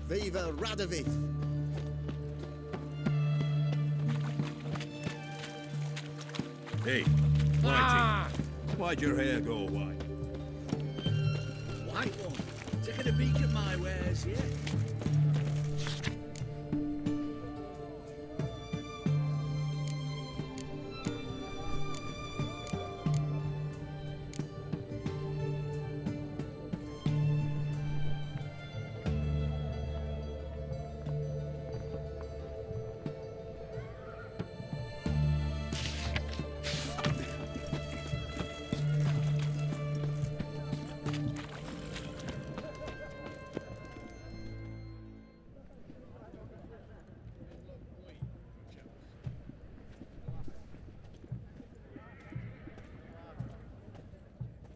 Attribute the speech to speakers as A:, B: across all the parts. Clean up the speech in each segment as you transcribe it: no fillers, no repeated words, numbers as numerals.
A: Viva Radovid!
B: Hey, Whitey. Why'd your hair go white?
C: White one. Taking a peek at my wares, yeah?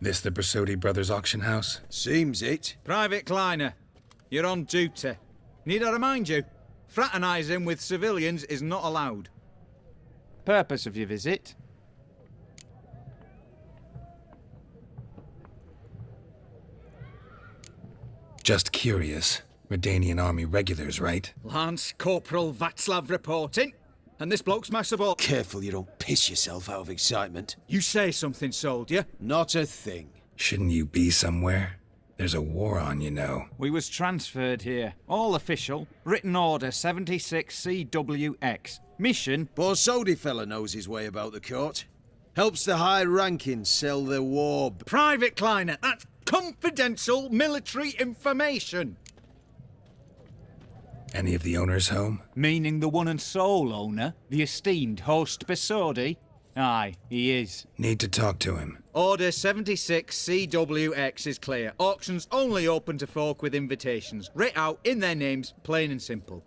D: This the Borsodi Brothers auction house?
A: Seems it.
E: Private Kleiner, you're on duty. Need I remind you? Fraternising with civilians is not allowed.
F: Purpose of your visit?
D: Just curious. Redanian army regulars, right?
E: Lance Corporal Václav reporting. And this bloke's my support.
A: Careful you don't piss yourself out of excitement.
E: You say something, soldier.
A: Not a thing.
D: Shouldn't you be somewhere? There's a war on, you know.
F: We was transferred here. All official. Written order 76 CWX. Mission.
A: Borsodi fella knows his way about the court. Helps the high-ranking sell their war...
E: Private Kleiner, that's confidential military information.
D: Any of the owners home?
F: Meaning the one and sole owner, the esteemed host Borsodi? Aye, he is.
D: Need to talk to him.
E: Order 76 CWX is clear. Auctions only open to folk with invitations. Writ out in their names, plain and simple.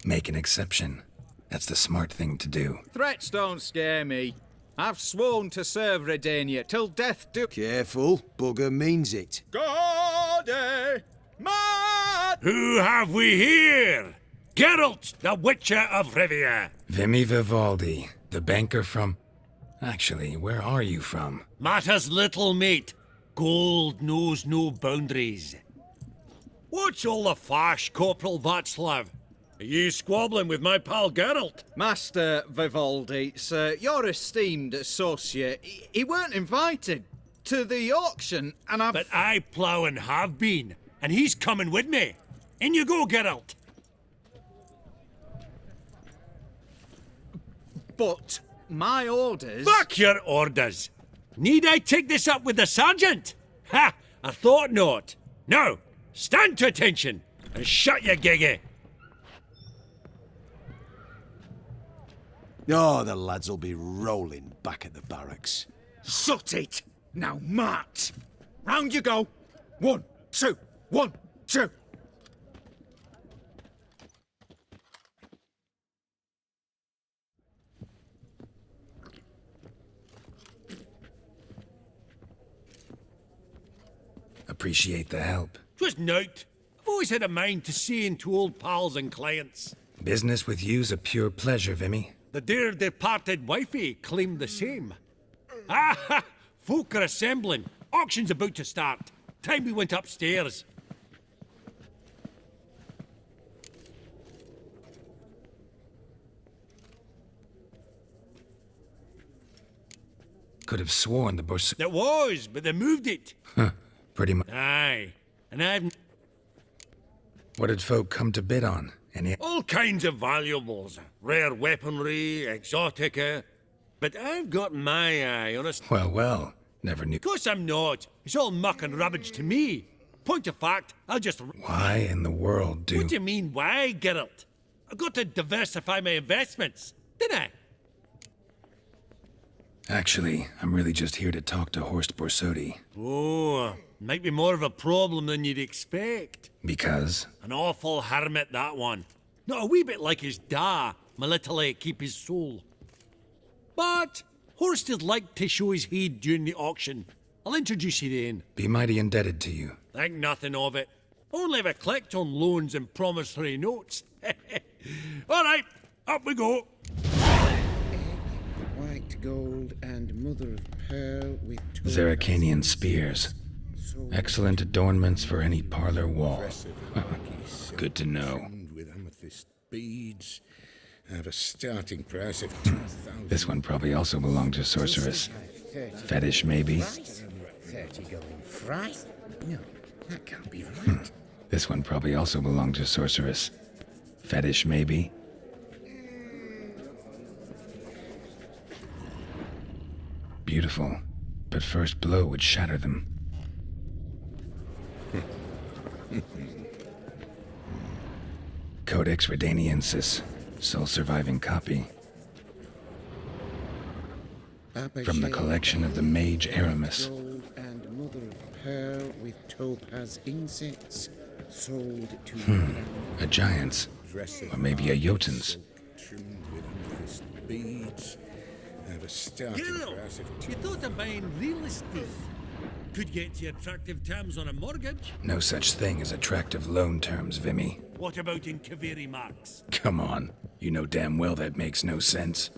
D: Make an exception. That's the smart thing to do.
E: Threats don't scare me. I've sworn to serve Redania till death do...
A: Careful, bugger means it.
E: Gode! Mad!
C: Who have we here? Geralt, the Witcher of Rivia.
D: Vimy Vivaldi, the banker from... Actually, where are you from?
C: Matters little, mate. Gold knows no boundaries. What's all the fash, Corporal Václav? Are you squabbling with my pal Geralt?
E: Master Vivaldi, sir, your esteemed associate, he weren't invited to the auction, and I've...
C: But I plough and have been, and he's coming with me. In you go, Geralt.
E: But my orders...
C: Fuck your orders! Need I take this up with the sergeant? Ha! I thought not. Now, stand to attention and shut your giggy.
A: Oh, the lads will be rolling back at the barracks.
E: Shut it! Now march! Round you go! 1, 2, 1, 2!
D: Appreciate the help.
C: Just note, I've always had a mind to seeing to old pals and clients.
D: Business with you's a pure pleasure, Vimy.
C: The dear departed wifey claimed the same. Ah, folk are assembling. Auction's about to start. Time we went upstairs.
D: Could have sworn the Borsodi...
C: It was, but they moved it.
D: Huh, pretty much.
C: Aye, and I've
D: What did folk come to bid on? Any...
C: all kinds of valuables. Rare weaponry, exotica. But I've got my eye on a...
D: Well, never knew.
C: Of course I'm not. It's all muck and rubbish to me. Point of fact, I'll just...
D: Why in the world do...
C: What do you mean, why, Geralt? I've got to diversify my investments, didn't I?
D: Actually, I'm really just here to talk to Horst Borsodi.
C: Oh, might be more of a problem than you'd expect.
D: Because?
C: An awful hermit, that one. Not a wee bit like his da, my little keep his soul. But Horst is like to show his head during the auction. I'll introduce you then.
D: Be mighty indebted to you.
C: Think nothing of it. Only if I collect on loans and promissory notes. All right, up we go.
G: White gold and mother of pearl with...
D: Zeracanian spears. Excellent adornments for any parlor wall. Good to know.
B: With amethyst beads. Have a starting price of 2,000.
D: This one probably also belonged to sorceress. Fetish, maybe?
G: 30 going fright? No, that can't be right.
D: This one probably also belonged to sorceress. Fetish, maybe? Beautiful, but first blow would shatter them. Codex Redaniensis, sole surviving copy. From the collection of the Mage Aramis.
G: Gold and mother of pearl with topaz insets, sold to
D: A giant's, or maybe a Jotun's.
B: Trimmed with amethyst beads. Have a starting
C: Geralt,
B: price of
C: you thought of buying real estate. Could get you attractive terms on a mortgage.
D: No such thing as attractive loan terms, Vimy.
C: What about in Kaveri marks?
D: Come on, you know damn well that makes no sense.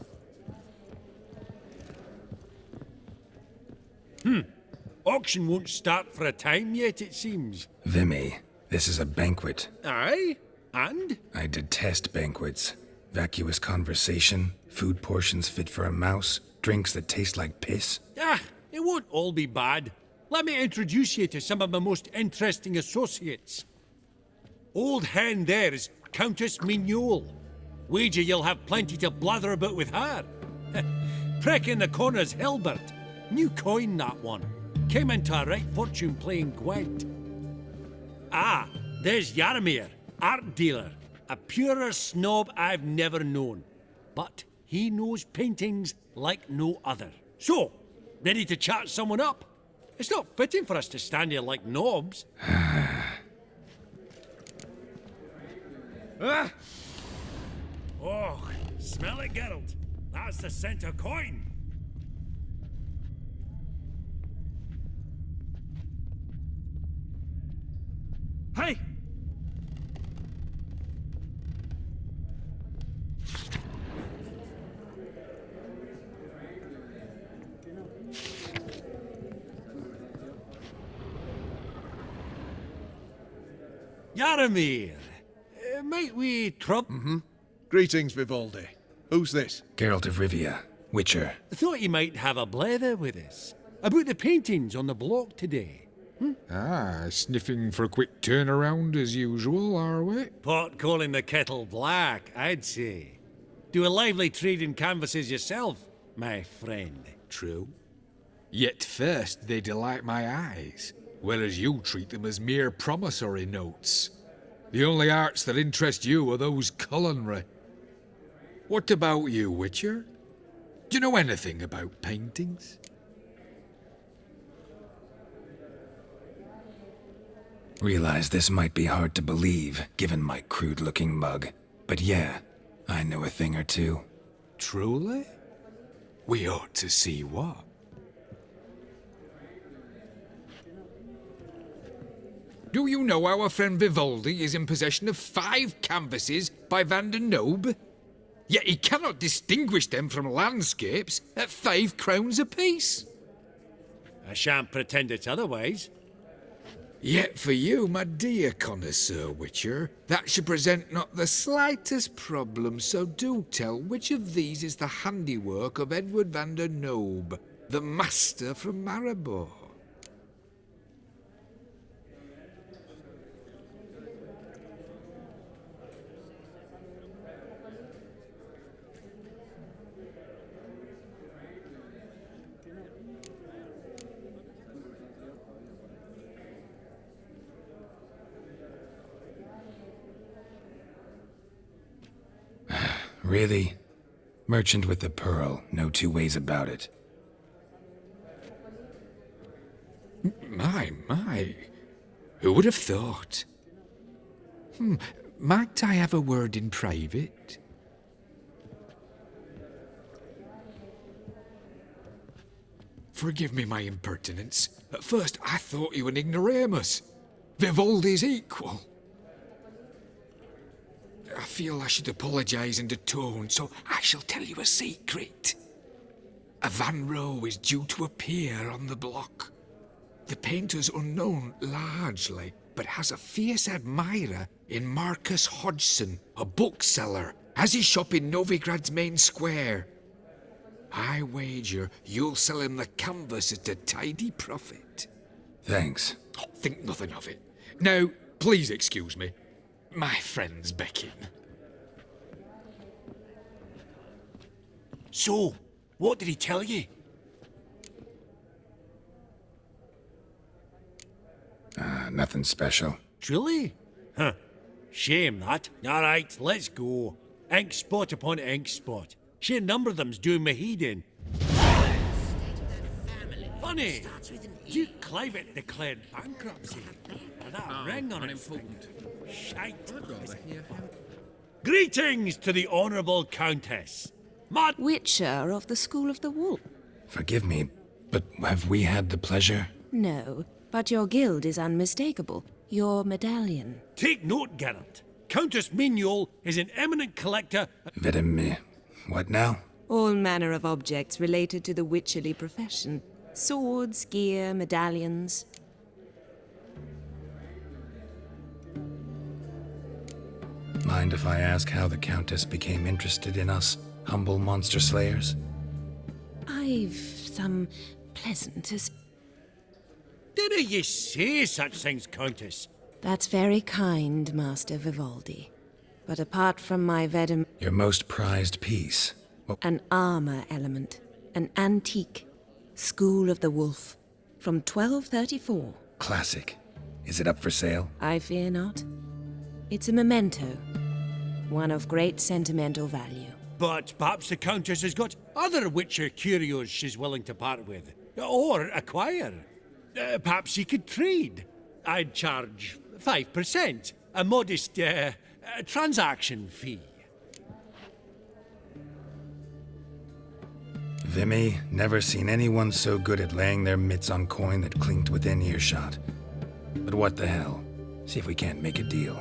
C: Auction won't start for a time yet, it seems.
D: Vimy, this is a banquet.
C: Aye? And?
D: I detest banquets. Vacuous conversation, food portions fit for a mouse, drinks that taste like piss.
C: Ah, it won't all be bad. Let me introduce you to some of my most interesting associates. Old hen there is Countess Mignole. Wager you'll have plenty to blather about with her. Prick in the corner's Hilbert. New coin, that one. Came into a right fortune playing Gwent. Ah, there's Jaromir, art dealer. A purer snob I've never known. But he knows paintings like no other. So, ready to chat someone up? It's not fitting for us to stand here like knobs. Oh, smell it, Geralt. That's the center coin. Hey! Jaromir, might we
A: Greetings, Vivaldi. Who's this?
D: Geralt of Rivia, Witcher.
C: Thought you might have a blether with us. About the paintings on the block today.
H: Ah, sniffing for a quick turnaround as usual, are we?
C: Pot calling the kettle black, I'd say. Do a lively trade in canvases yourself, my friend.
H: True. Yet first they delight my eyes, whereas you treat them as mere promissory notes. The only arts that interest you are those culinary. What about you, Witcher? Do you know anything about paintings?
D: Realize this might be hard to believe, given my crude-looking mug. But yeah, I know a thing or two.
H: Truly? We ought to see what. Do you know our friend Vivaldi is in possession of 5 canvases by Van der Nobe? Yet he cannot distinguish them from landscapes at 5 crowns apiece.
C: I shan't pretend it's otherwise.
H: Yet for you, my dear connoisseur Witcher, that should present not the slightest problem, so do tell which of these is the handiwork of Edward van der Nobe, the master from Maribor.
D: Really? Merchant with the pearl, no two ways about it.
H: My. Who would have thought? Might I have a word in private? Forgive me my impertinence. At first I thought you an ignoramus. Vivaldi's equal. I feel I should apologize and atone, so I shall tell you a secret. A Van Row is due to appear on the block. The painter's unknown largely, but has a fierce admirer in Marcus Hodgson, a bookseller, has his shop in Novigrad's main square. I wager you'll sell him the canvas at a tidy profit.
D: Thanks.
H: Oh, think nothing of it. Now, please excuse me. My friend's becking.
C: So, what did he tell you?
D: Nothing special.
C: Truly? Huh. Shame that. All right, let's go. Ink spot upon ink spot. Sheer number of them's doing me heed in. Funny. Duke Clivet declared bankruptcy. And that ring on his finger. Shite. Greetings to the Honourable Countess.
I: Witcher of the School of the Wolf.
D: Forgive me, but have we had the pleasure?
I: No, but your guild is unmistakable. Your medallion.
C: Take note, Geralt. Countess Mignol is an eminent collector.
D: What now?
I: All manner of objects related to the witcherly profession. Swords, gear, medallions.
D: Mind if I ask how the Countess became interested in us, humble monster slayers?
I: I've some pleasant as...
C: Didn't ye say such things, Countess?
I: That's very kind, Master Vivaldi. But apart from my vedum...
D: Your most prized piece.
I: An armor element. An antique. School of the Wolf. From 1234.
D: Classic. Is it up for sale?
I: I fear not. It's a memento. One of great sentimental value.
C: But perhaps the Countess has got other Witcher curios she's willing to part with. Or acquire. Perhaps she could trade. I'd charge 5%. A modest transaction fee.
D: Vimy, never seen anyone so good at laying their mitts on coin that clinked within earshot. But what the hell? See if we can't make a deal.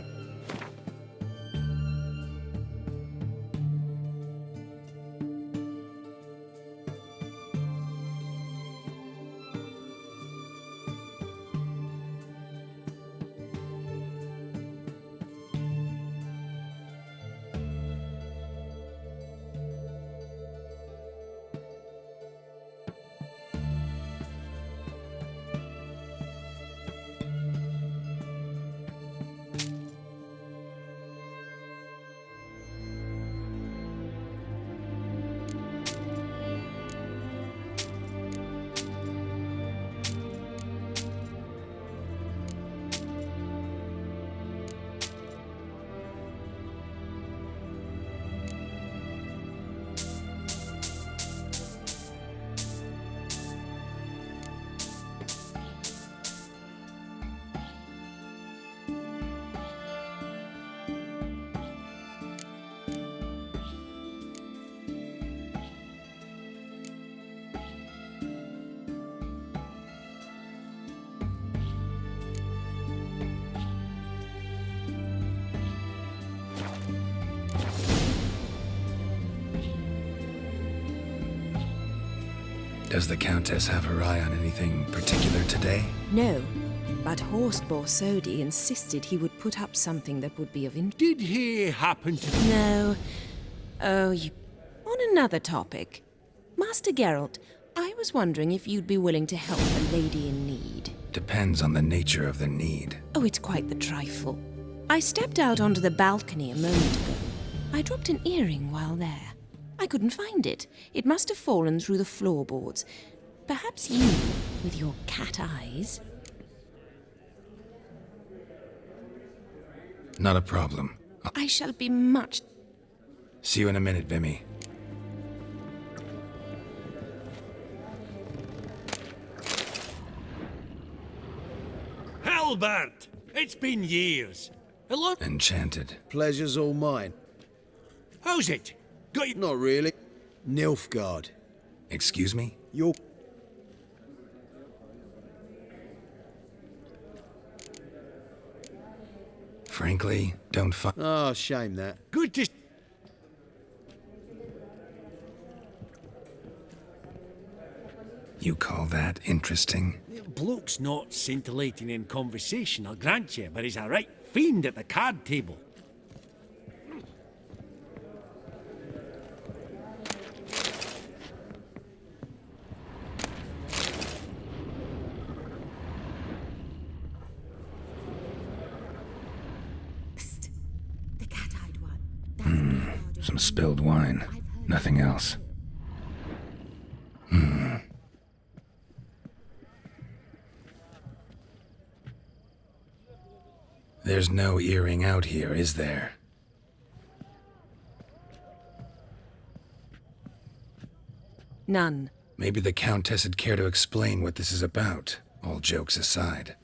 D: Does the Countess have her eye on anything particular today?
I: No, but Horst Borsodi insisted he would put up something that would be of interest.
C: Did he happen to...
I: No. Oh, you... On another topic. Master Geralt, I was wondering if you'd be willing to help a lady in need.
D: Depends on the nature of the need.
I: Oh, it's quite the trifle. I stepped out onto the balcony a moment ago. I dropped an earring while there. I couldn't find it. It must have fallen through the floorboards. Perhaps you, with your cat eyes...
D: Not a problem.
I: I shall be much...
D: See you in a minute, Vimy.
C: Halbert! It's been years. Hello?
D: Enchanted.
A: Pleasure's all mine.
C: How's it? Got you...
A: Not really. Nilfgaard.
D: Excuse me?
A: You're...
D: Frankly, don't
A: Oh, shame that.
C: Good to...
D: You call that interesting?
C: bloke's not scintillating in conversation, I'll grant you, but he's a right fiend at the card table.
I: Psst. The cat-eyed one. That's the
D: Some spilled wine. Nothing else. There's no earring out here, is there?
I: None.
D: Maybe the Countess would care to explain what this is about, all jokes aside.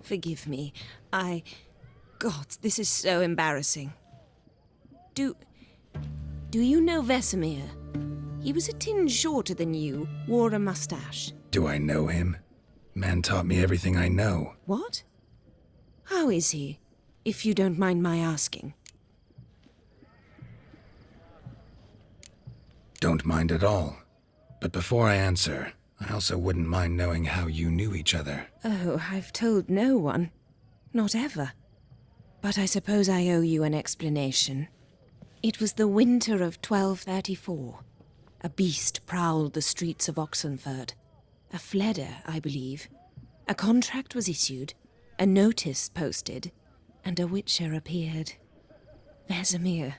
I: Forgive me. God, this is so embarrassing. Do you know Vesemir? He was a tinge shorter than you, wore a mustache.
D: Do I know him? Man taught me everything I know.
I: What? How is he, if you don't mind my asking?
D: Don't mind at all. But before I answer, I also wouldn't mind knowing how you knew each other.
I: Oh, I've told no one. Not ever. But I suppose I owe you an explanation. It was the winter of 1234. A beast prowled the streets of Oxenford. A fleder, I believe. A contract was issued, a notice posted, and a witcher appeared. Vesemir,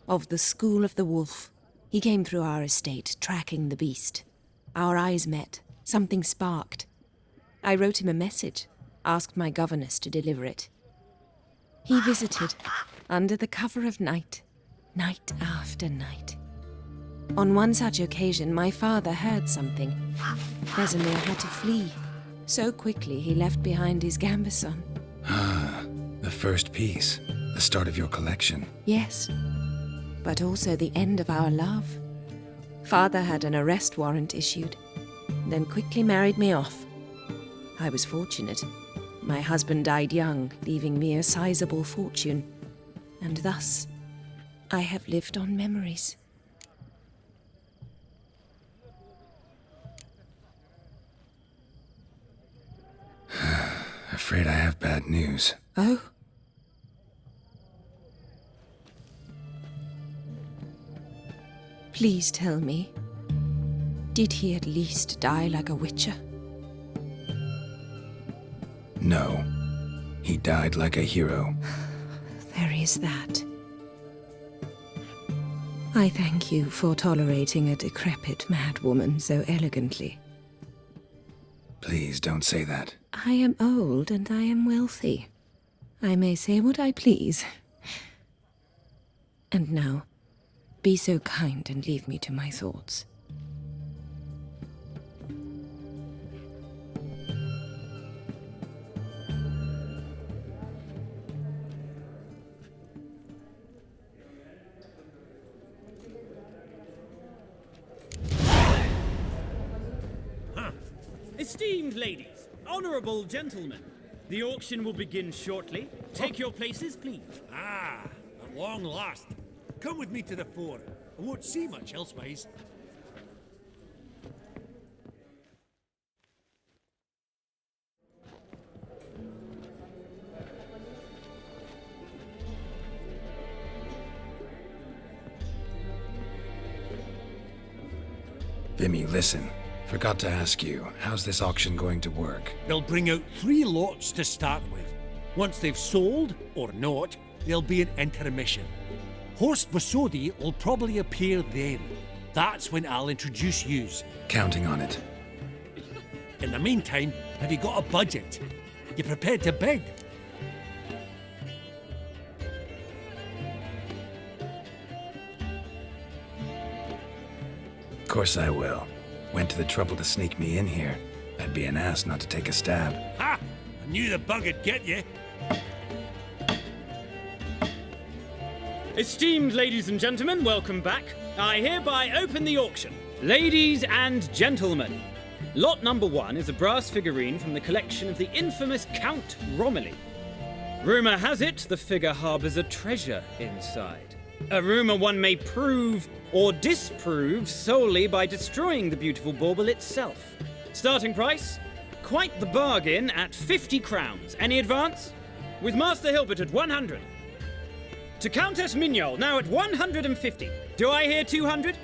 I: of the School of the Wolf. He came through our estate, tracking the beast. Our eyes met. Something sparked. I wrote him a message, asked my governess to deliver it. He visited, under the cover of night, night after night. On one such occasion, my father heard something. Vesemir had to flee. So quickly he left behind his gambeson.
D: Ah, the first piece. The start of your collection.
I: Yes, but also the end of our love. Father had an arrest warrant issued, then quickly married me off. I was fortunate. My husband died young, leaving me a sizable fortune. And thus, I have lived on memories.
D: Afraid I have bad news.
I: Oh? Please tell me, did he at least die like a witcher?
D: No. He died like a hero.
I: There is that. I thank you for tolerating a decrepit madwoman so elegantly.
D: Please don't say that.
I: I am old and I am wealthy. I may say what I please. And now, be so kind and leave me to my thoughts.
J: Esteemed ladies, honorable gentlemen, the auction will begin shortly. Take your places, please.
C: Ah, at long last. Come with me to the fore. I won't see much elsewise.
D: Vimy, listen. Forgot to ask you, how's this auction going to work?
C: They'll bring out 3 lots to start with. Once they've sold, or not, there'll be an intermission. Horse Borsodi will probably appear then. That's when I'll introduce yous.
D: Counting on it.
C: In the meantime, have you got a budget? You prepared to bid?
D: Of course I will. Went to the trouble to sneak me in here. I'd be an ass not to take a stab.
C: Ha! I knew the bug'd get you.
J: Esteemed ladies and gentlemen, welcome back. I hereby open the auction. Ladies and gentlemen, lot number 1 is a brass figurine from the collection of the infamous Count Romilly. Rumour has it the figure harbours a treasure inside. A rumour one may prove or disprove solely by destroying the beautiful bauble itself. Starting price, quite the bargain at 50 crowns. Any advance? With Master Hilbert at 100. To Countess Mignol, now at 150. Do I hear 200?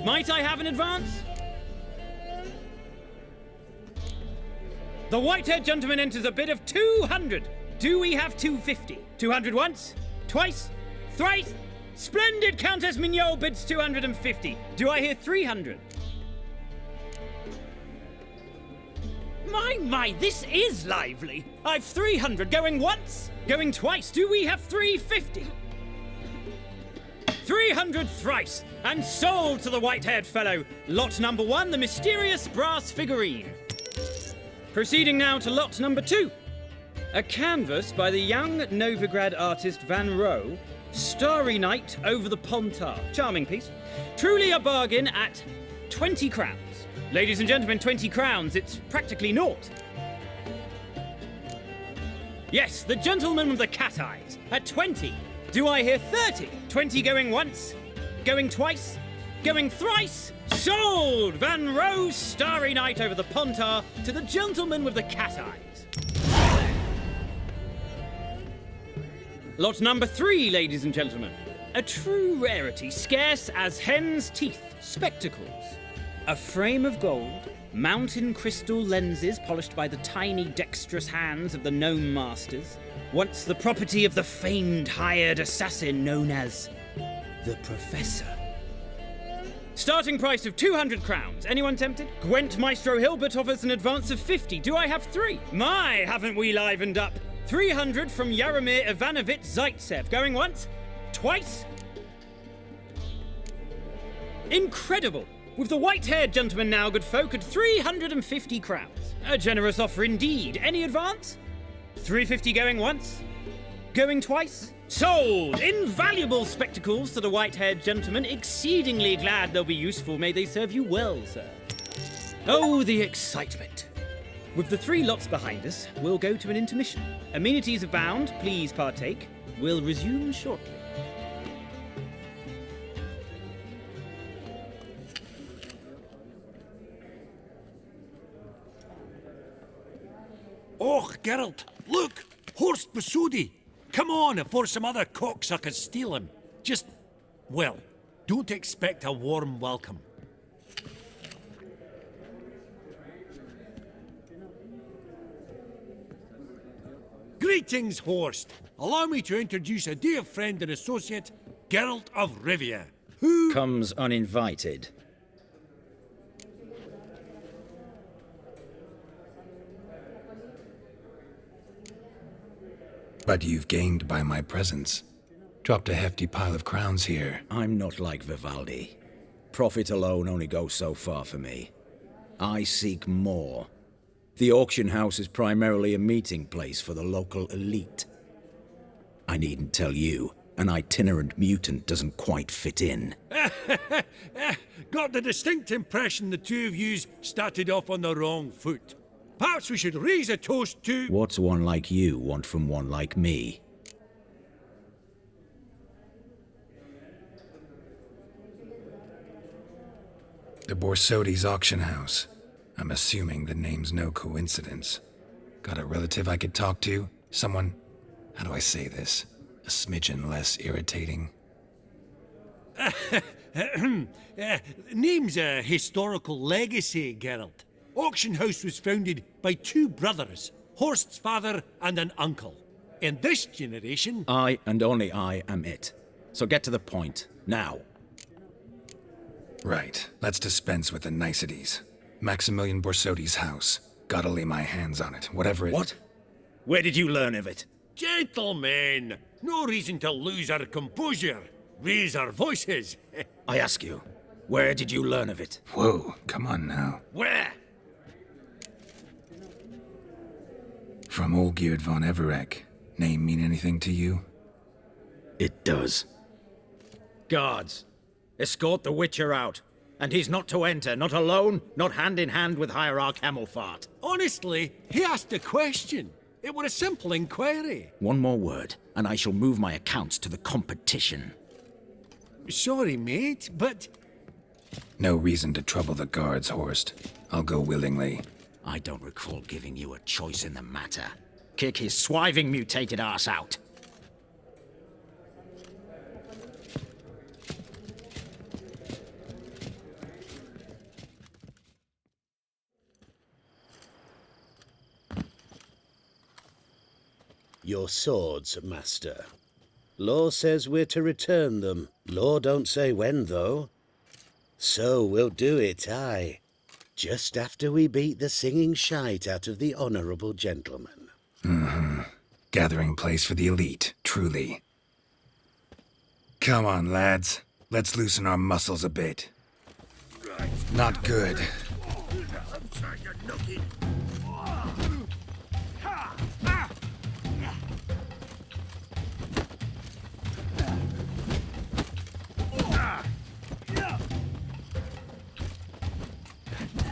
J: Might I have an advance? The white-haired gentleman enters a bid of 200. Do we have 250? 200 once? Twice? Thrice? Splendid! Countess Mignol bids 250. Do I hear 300? My, this is lively. I've 300 going once, going twice. Do we have 350? 300 thrice, and sold to the white-haired fellow. Lot number 1, the mysterious brass figurine. Proceeding now to lot number 2. A canvas by the young Novigrad artist Van Rohe, Starry Night over the Pontar. Charming piece. Truly a bargain at 20 crowns. Ladies and gentlemen, 20 crowns, it's practically naught. Yes, the gentleman with the cat eyes, at 20. Do I hear 30? 20 going once, going twice, going thrice? Sold! Van Rohe's Starry Night over the Pontar to the gentleman with the cat eyes. Lot number 3, ladies and gentlemen. A true rarity, scarce as hen's teeth, spectacles. A frame of gold, mountain crystal lenses polished by the tiny dexterous hands of the gnome masters, once the property of the famed hired assassin known as the Professor. Starting price of 200 crowns. Anyone tempted? Gwent Maestro Hilbert offers an advance of 50. Do I have 3? My, haven't we livened up? 300 from Yaromir Ivanovich Zaitsev. Going once? Twice? Incredible! With the white-haired gentleman now, good folk, at 350 crowns. A generous offer indeed. Any advance? 350 going once? Going twice? Sold! Invaluable spectacles to the white-haired gentleman. Exceedingly glad they'll be useful. May they serve you well, sir. Oh, the excitement. With the 3 lots behind us, we'll go to an intermission. Amenities abound. Please partake. We'll resume shortly.
C: Oh, Geralt, look! Horst Borsodi! Come on before some other cocksuckers steal him. Just, well, don't expect a warm welcome. Greetings, Horst. Allow me to introduce a dear friend and associate, Geralt of Rivia, who
K: comes uninvited.
D: But you've gained by my presence. Dropped a hefty pile of crowns here.
K: I'm not like Vivaldi. Profit alone only goes so far for me. I seek more. The auction house is primarily a meeting place for the local elite. I needn't tell you, an itinerant mutant doesn't quite fit in.
C: Got the distinct impression the two of yous started off on the wrong foot. Perhaps we should raise a toast to...
K: What's one like you want from one like me?
D: The Borsodi's auction house. I'm assuming the name's no coincidence. Got a relative I could talk to? Someone, how do I say this? A smidgen less irritating.
C: Name's a historical legacy, Geralt. Auction house was founded by 2 brothers, Horst's father and an uncle. In this generation...
K: I, and only I, am it. So get to the point, now.
D: Right, let's dispense with the niceties. Maximilian Borsodi's house. Gotta lay my hands on it, whatever it...
K: What? Where did you learn of it?
C: Gentlemen, no reason to lose our composure. Raise our voices.
K: I ask you, where did you learn of it?
D: Whoa, come on now.
C: Where?
D: From Olgierd von Everec. Name mean anything to you?
K: It does. Guards, escort the Witcher out. And he's not to enter, not alone, not hand in hand with Hierarch Hammelfart.
C: Honestly, he asked a question. It were a simple inquiry.
K: One more word, and I shall move my accounts to the competition.
C: Sorry, mate, but...
D: No reason to trouble the guards, Horst. I'll go willingly.
K: I don't recall giving you a choice in the matter. Kick his swiving mutated ass out.
L: Your swords, master. Law says we're to return them. Law don't say when, though. So we'll do it, aye. Just after we beat the singing shite out of the honourable gentleman.
D: Mm-hmm. Gathering place for the elite, truly. Come on, lads. Let's loosen our muscles a bit. Not good.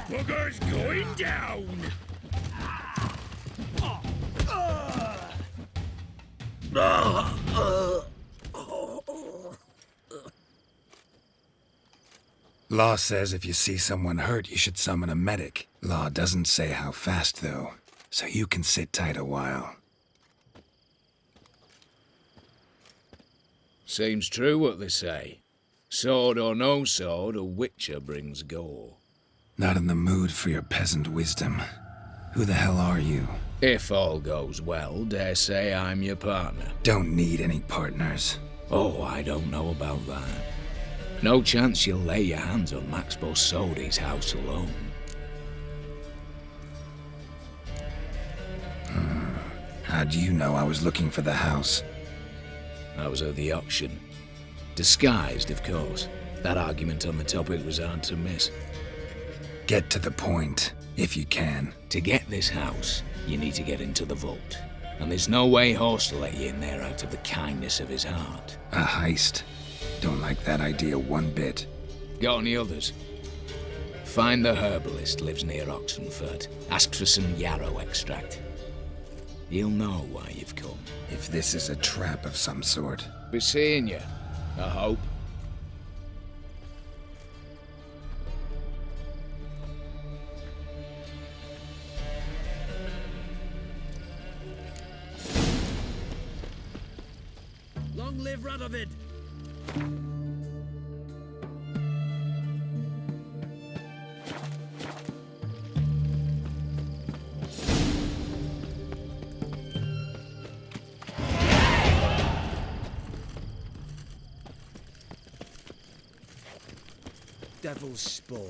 B: Bugger's going down!
D: Law says if you see someone hurt, you should summon a medic. Law doesn't say how fast, though, so you can sit tight a while.
M: Seems true what they say. Sword or no sword, a witcher brings gore.
D: Not in the mood for your peasant wisdom. Who the hell are you?
M: If all goes well, dare say I'm your partner.
D: Don't need any partners.
M: Oh, I don't know about that. No chance you'll lay your hands on Max Borsodi's house alone.
D: How do you know I was looking for the house?
M: I was at the auction. Disguised, of course. That argument on the topic was hard to miss.
D: Get to the point, if you can.
M: To get this house, you need to get into the vault. And there's no way Horst will let you in there out of the kindness of his heart.
D: A heist. Don't like that idea one bit.
M: Got any others? Find the herbalist lives near Oxenfurt. Ask for some yarrow extract. He'll know why you've come.
D: If this is a trap of some sort.
M: Be seeing you, I hope.
C: Long live Radovid!
A: Devil's spawn.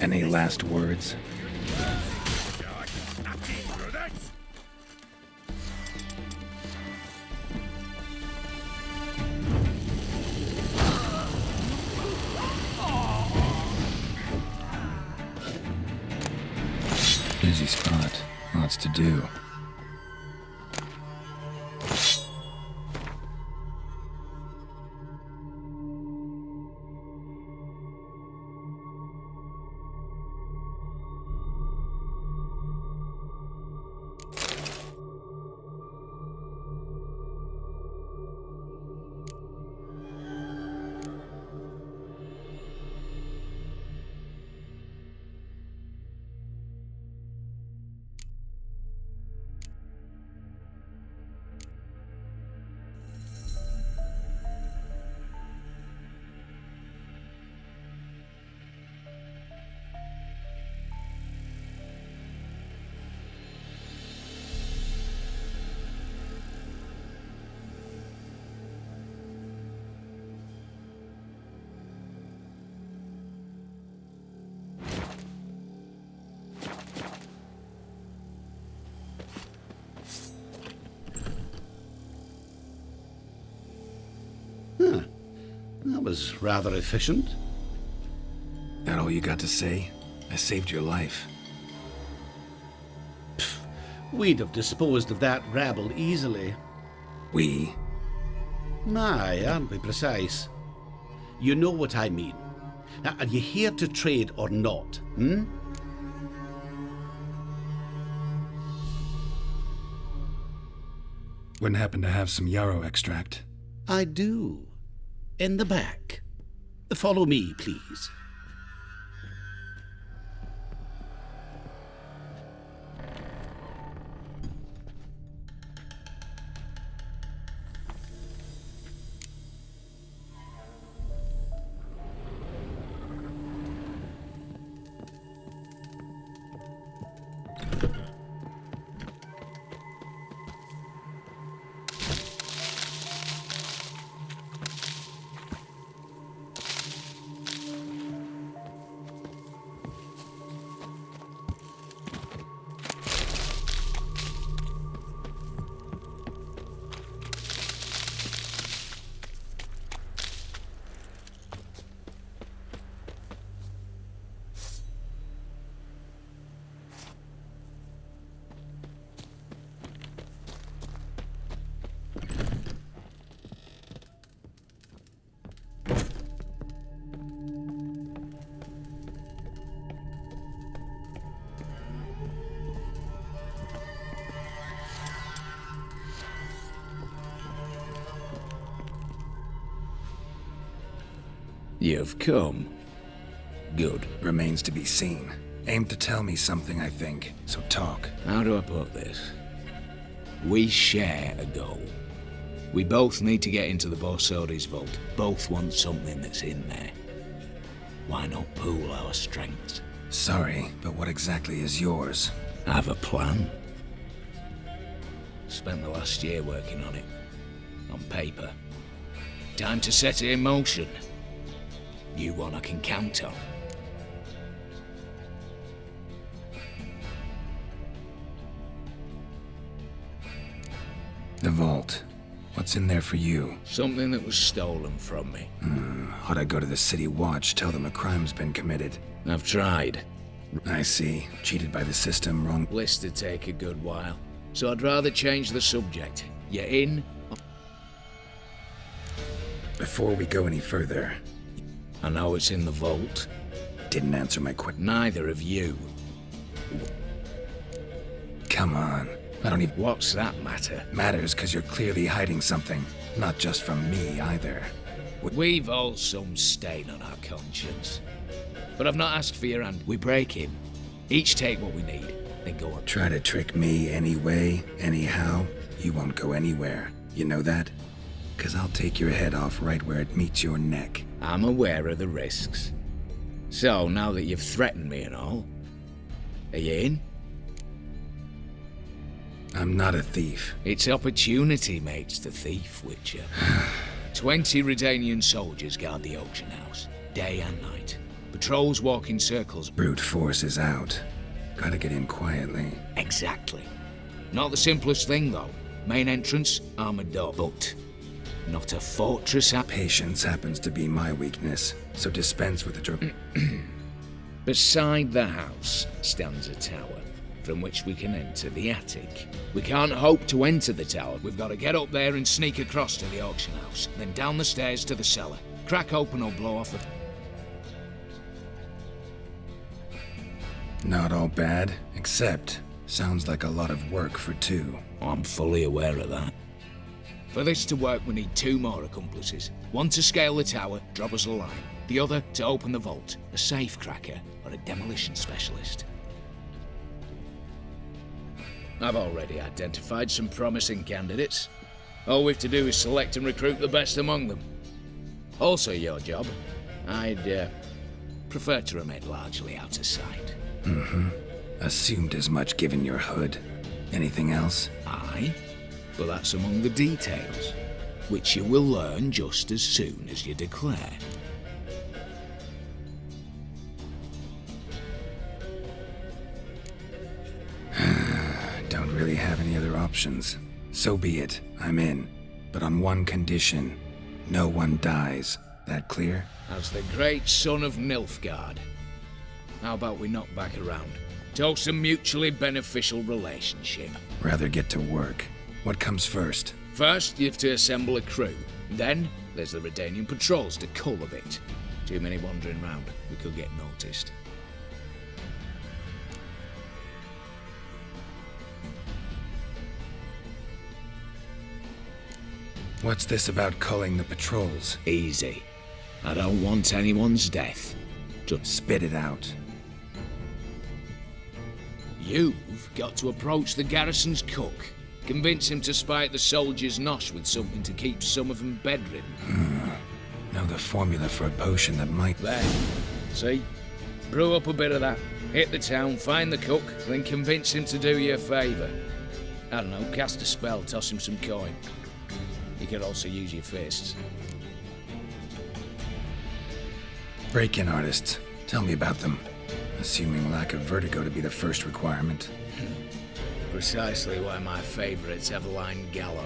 D: Any last words? Busy spot. Lots to do.
L: That was rather efficient.
D: That all you got to say? I saved your life.
L: We'd have disposed of that rabble easily.
D: We?
L: My, aren't we precise? You know what I mean. Now, are you here to trade or not, hmm?
D: Wouldn't happen to have some yarrow extract?
L: I do. In the back. Follow me, please.
M: You've come. Good.
D: Remains to be seen. Aim to tell me something, I think. So talk.
M: How do I put this? We share a goal. We both need to get into the Borsodi's vault. Both want something that's in there. Why not pool our strengths?
D: Sorry, but what exactly is yours?
M: I have a plan. Spent the last year working on it. On paper. Time to set it in motion. You one I can count on.
D: The vault. What's in there for you?
M: Something that was stolen from me.
D: Ought I go to the city watch, tell them a crime's been committed?
M: I've tried.
D: I see. Cheated by the system, wrong.
M: List'd take a good while. So I'd rather change the subject. You in?
D: Before we go any further...
M: I know it's in the vault.
D: Didn't answer my question.
M: Neither of you.
D: Come on. I don't even...
M: What's that matter?
D: Matters because you're clearly hiding something. Not just from me, either.
M: We've all some stain on our conscience. But I've not asked for your hand. We break in. Each take what we need, then go on.
D: Try to trick me anyway, anyhow. You won't go anywhere. You know that? Because I'll take your head off right where it meets your neck.
M: I'm aware of the risks. So, now that you've threatened me and all, are you in?
D: I'm not a thief.
M: It's opportunity makes the thief, Witcher. 20 Redanian soldiers guard the auction house, day and night. Patrols walk in circles.
D: Brute force is out. Gotta get in quietly.
M: Exactly. Not the simplest thing, though. Main entrance, armored door, but not a fortress.
D: Patience happens to be my weakness, so dispense with the
M: Beside the house stands a tower, from which we can enter the attic. We can't hope to enter the tower. We've got to get up there and sneak across to the auction house, then down the stairs to the cellar. Crack open or blow off the...
D: Not all bad, except sounds like a lot of work for two.
M: I'm fully aware of that. For this to work, we need 2 more accomplices. One to scale the tower, drop us a line. The other to open the vault, a safe cracker or a demolition specialist. I've already identified some promising candidates. All we've to do is select and recruit the best among them. Also your job. I'd prefer to remain largely out of sight.
D: Assumed as much given your hood. Anything else?
M: Aye, but that's among the details, which you will learn just as soon as you declare.
D: Don't really have any other options. So be it, I'm in. But on one condition. No one dies. That clear?
M: As the great son of Nilfgaard. How about we knock back around? Toast a mutually beneficial relationship.
D: Rather get to work. What comes first?
M: First, you have to assemble a crew. Then, there's the Redanian patrols to cull a bit. Too many wandering round. We could get noticed.
D: What's this about culling the patrols?
M: Easy. I don't want anyone's death. Just
D: spit it out.
M: You've got to approach the garrison's cook. Convince him to spike the soldiers' nosh with something to keep some of them bedridden.
D: Know the formula for a potion that might...
M: There. See? Brew up a bit of that. Hit the town, find the cook, then convince him to do you a favour. I don't know, cast a spell, toss him some coin. You could also use your fists.
D: Break-in artists. Tell me about them. Assuming lack of vertigo to be the first requirement.
M: Precisely why my favourite's Eveline Gallo.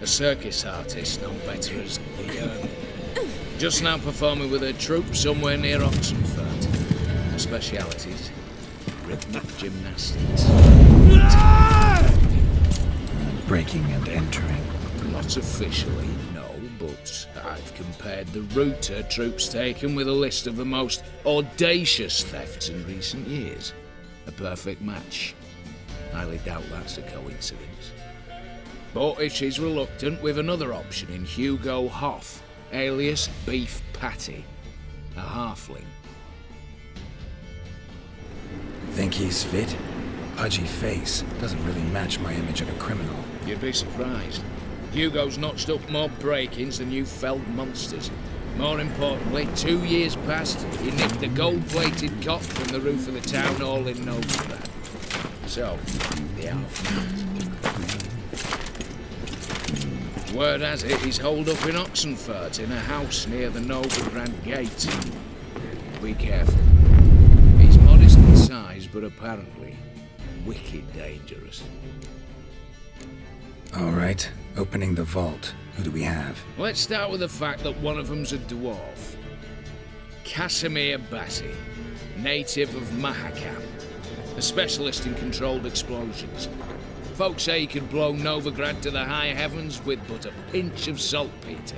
M: A circus artist known better as the Ermine. Just now performing with her troupe somewhere near Oxenford. Her specialities: rhythmic gymnastics.
D: Breaking and entering.
M: Not officially, no, but I've compared the route her troops taken with a list of the most audacious thefts in recent years. A perfect match. Highly doubt that's a coincidence. But if she's reluctant, we've another option in Hugo Hoff, alias Beef Patty, a halfling.
D: Think he's fit? Pudgy face doesn't really match my image of a criminal.
M: You'd be surprised. Hugo's notched up more break-ins than you felled monsters. More importantly, 2 years past, he nicked a gold-plated cot from the roof of the town hall in Novigrad. So, the outfit. Word has it he's holed up in Oxenfurt in a house near the Novigrad gate. Be careful. He's modest in size, but apparently wicked dangerous.
D: All right, opening the vault. Who do we have?
M: Let's start with the fact that one of them's a dwarf. Casimir Bassi, native of Mahakam. A specialist in controlled explosions. Folks say he could blow Novigrad to the high heavens with but a pinch of saltpeter.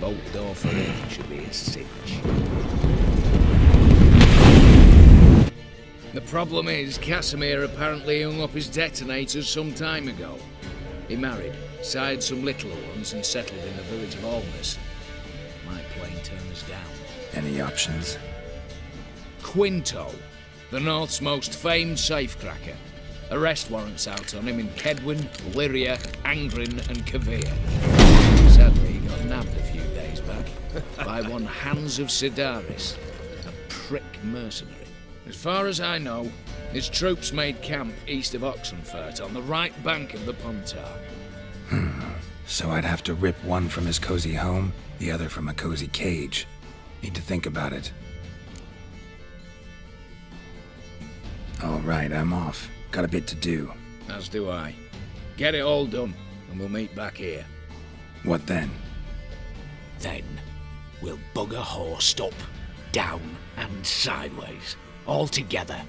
M: Bolt door for him should be a cinch. The problem is, Casimir apparently hung up his detonators some time ago. He married, sired some littler ones, and settled in the village of Almas. Might plain turn us down.
D: Any options?
M: Quinto, the North's most famed safecracker. Arrest warrants out on him in Kedwin, Lyria, Angrin, and Kavir. Sadly, he got nabbed a few days back by one Hans of Sidaris, a prick mercenary. As far as I know, his troops made camp east of Oxenfurt on the right bank of the Pontar.
D: So I'd have to rip one from his cozy home, the other from a cozy cage. Need to think about it. All right, I'm off. Got a bit to do.
M: As do I. Get it all done, and we'll meet back here.
D: What then?
M: Then, we'll bug a horse up, down, and sideways. All together.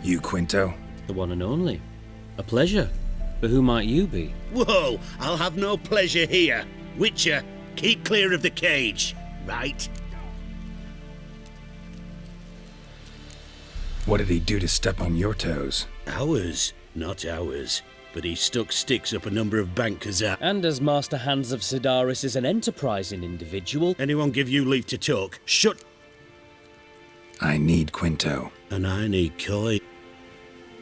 D: You, Quinto?
J: The one and only. A pleasure. But who might you be?
L: Whoa, I'll have no pleasure here. Witcher, keep clear of the cage, right?
D: What did he do to step on your toes?
L: Ours, not ours. But he stuck sticks up a number of bankers' at.
J: And as Master Hans of Sedaris is an enterprising individual...
L: Anyone give you leave to talk? Shut...
D: I need Quinto.
L: And I need coin.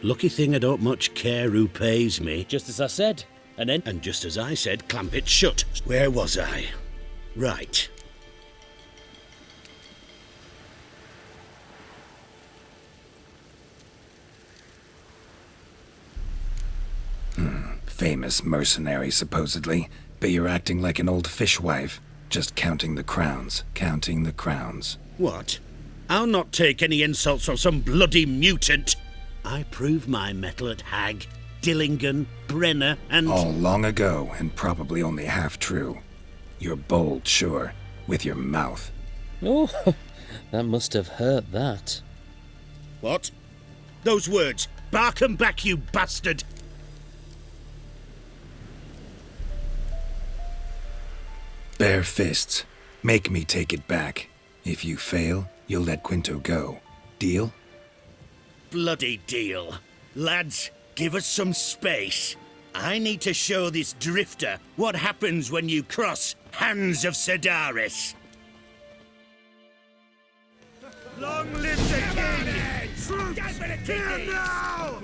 L: Lucky thing I don't much care who pays me.
J: Just as I said.
L: And just as I said, clamp it shut. Where was I? Right.
D: Famous mercenary, supposedly, but you're acting like an old fishwife. Just counting the crowns, counting the crowns.
L: What? I'll not take any insults from some bloody mutant. I prove my mettle at Hag, Dillingen, Brenner, and...
D: All long ago, and probably only half true. You're bold, sure, with your mouth.
J: Oh, that must have hurt that.
L: What? Those words. Bark 'em back, you bastard!
D: Bare fists. Make me take it back. If you fail, you'll let Quinto go. Deal?
L: Bloody deal. Lads, give us some space. I need to show this drifter what happens when you cross Hands of Sedaris. Long live the king! Troops, here now!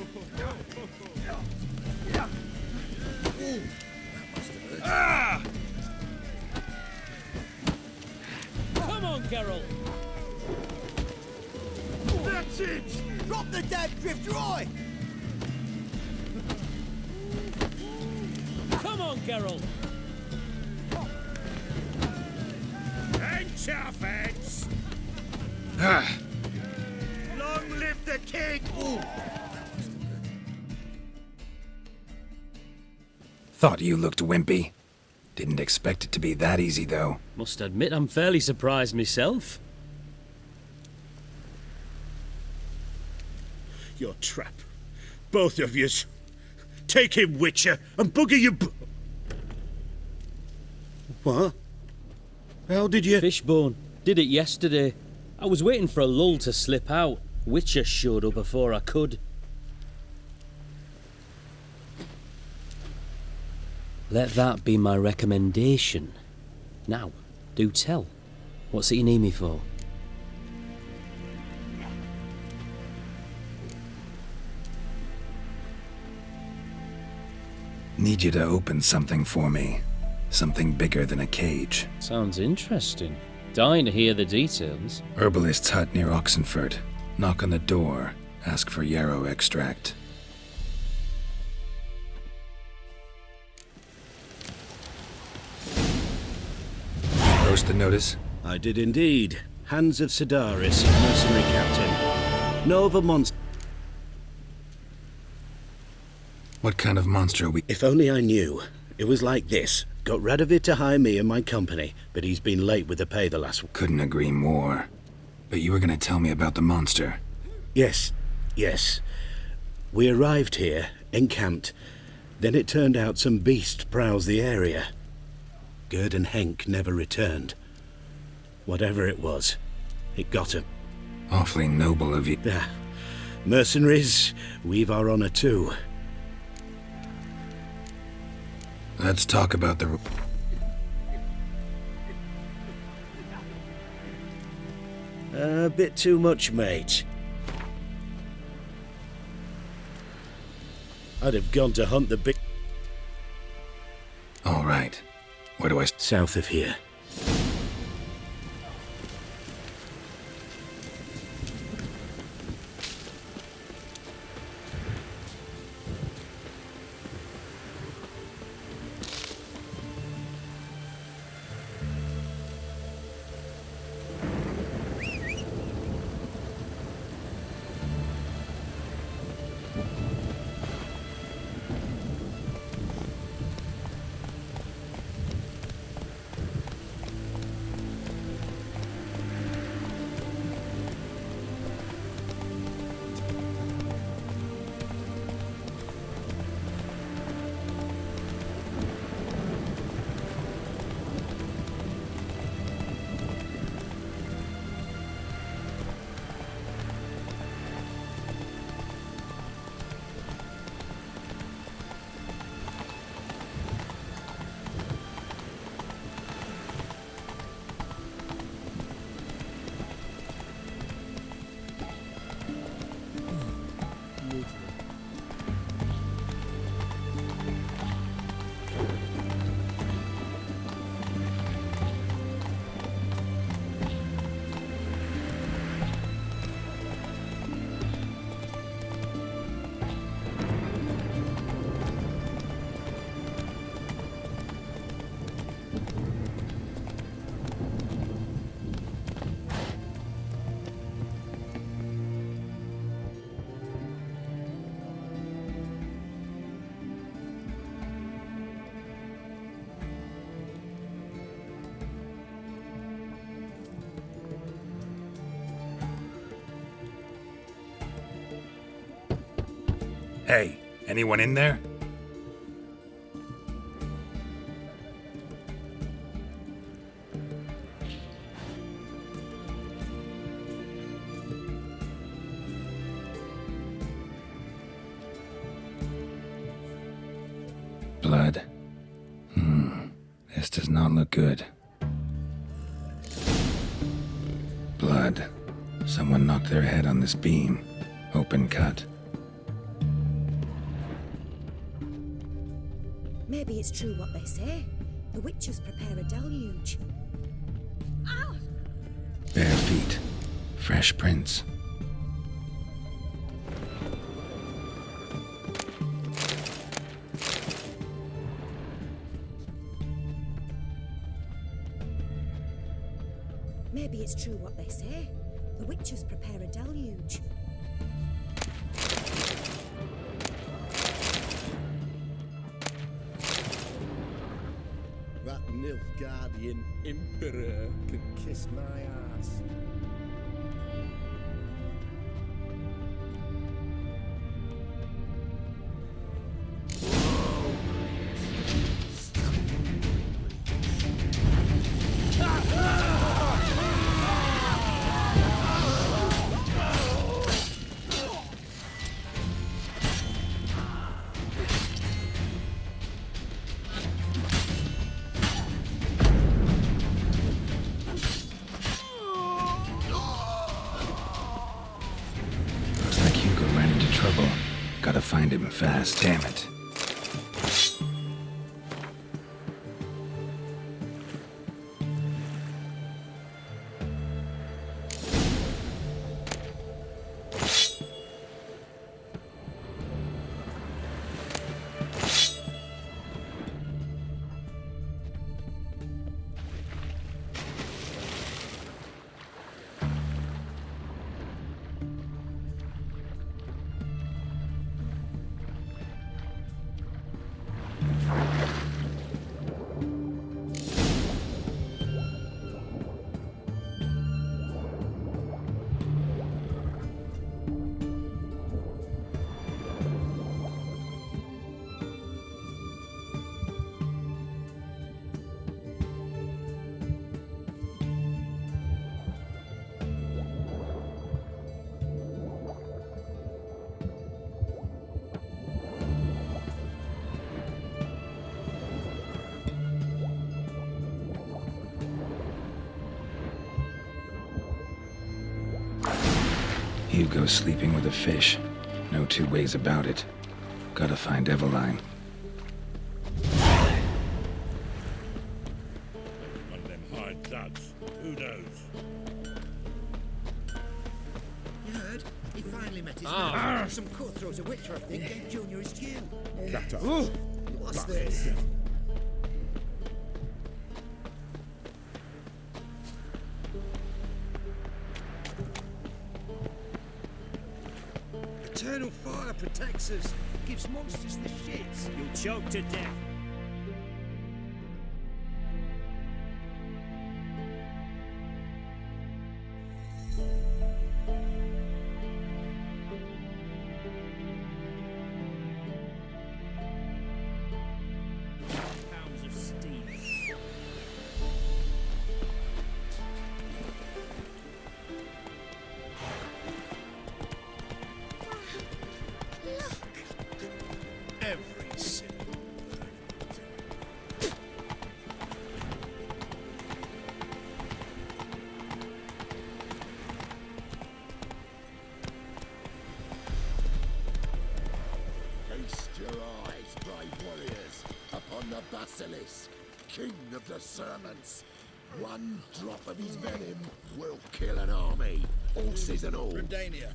J: Come on, Geralt!
L: That's it!
N: Drop the damn drifter, oi!
J: Come on, Geralt!
L: Hang tough, heads! Long live the king!
D: Thought you looked wimpy. Didn't expect it to be that easy, though.
J: Must admit I'm fairly surprised myself.
L: Your trap. Both of yous. Take him, Witcher, and bugger you... What? How did you...
J: Fishbone. Did it yesterday. I was waiting for a lull to slip out. Witcher showed up before I could. Let that be my recommendation. Now, do tell. What's it you need me for?
D: Need you to open something for me. Something bigger than a cage.
J: Sounds interesting. Dying to hear the details.
D: Herbalist's hut near Oxenford. Knock on the door. Ask for yarrow extract. Post the notice?
L: I did indeed. Hands of Sedaris, mercenary captain. No other monster.
D: What kind of monster are we?
L: If only I knew. It was like this. Got rid of it to hire me and my company, but he's been late with the pay the last...
D: Couldn't agree more. But you were gonna tell me about the monster.
L: Yes. We arrived here, encamped. Then it turned out some beast prowls the area. Gerd and Henk never returned. Whatever it was, it got him.
D: Awfully noble of you.
L: Mercenaries, we've our honor too.
D: Let's talk about the...
L: A bit too much, mate. I'd have gone to hunt the big...
D: All right. Where do I...
L: South of here.
D: Hey, anyone in there? Blood. This does not look good. Blood. Someone knocked their head on this beam. Open cut.
O: Maybe it's true what they say. The witches prepare a deluge. Ow!
D: Bare feet. Fresh prints.
O: Maybe it's true what they say. The witches prepare a deluge.
P: That Nilfgaardian emperor could kiss my ass.
D: Gotta find him fast, damn it. Hugo's sleeping with a fish. No two ways about it. Gotta find Eveline.
P: One of them hired thugs. Who knows?
N: You heard? He finally met his match. Some cutthroat a witcher, I think, gave Junior his due.
P: Cut off.
N: What's this? Eternal fire protects us. Gives monsters the shits.
J: You'll choke to death. Pounds of steam.
P: Every single
Q: Feast your eyes, brave warriors, upon the basilisk, king of the sermons. One drop of his venom will kill an army, horses and all.
P: Redania.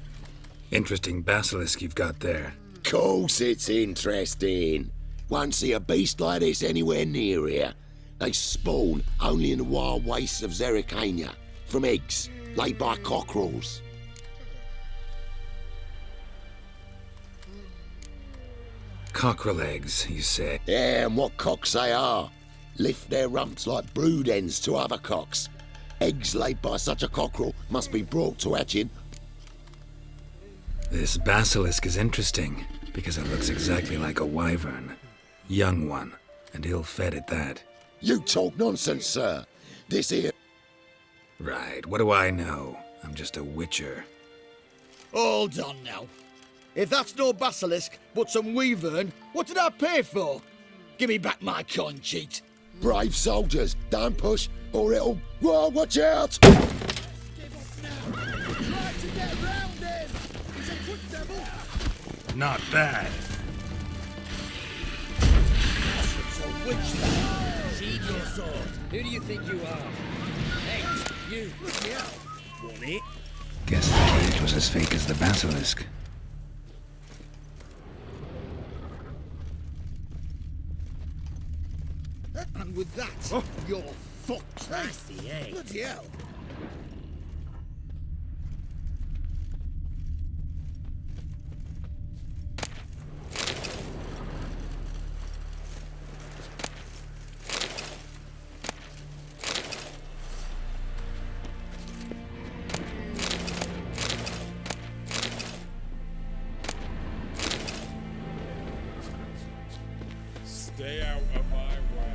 D: Interesting basilisk you've got there.
Q: Course it's interesting. Won't see a beast like this anywhere near here. They spawn only in the wild wastes of Zerrikania, from eggs laid by cockerels.
D: Cockerel eggs, you say?
Q: Yeah, and what cocks they are. Lift their rumps like brood hens to other cocks. Eggs laid by such a cockerel must be brought to hatching.
D: This basilisk is interesting. Because it looks exactly like a wyvern. Young one, and ill-fed at that.
Q: You talk nonsense, sir. This here...
D: Right, what do I know? I'm just a witcher.
R: Hold on now. If that's no basilisk, but some wyvern, what did I pay for? Give me back my coin, cheat.
Q: Brave soldiers, don't push, or it'll... Whoa, watch out!
D: Not bad.
R: It's a witch, that. Sheathe your sword. Who do you think you are? Hey, you, look me out. Want it?
D: Guess the cage was as fake as the basilisk.
R: And with that, you're fucked. Nasty, eh? Bloody hell.
P: Stay out of my way.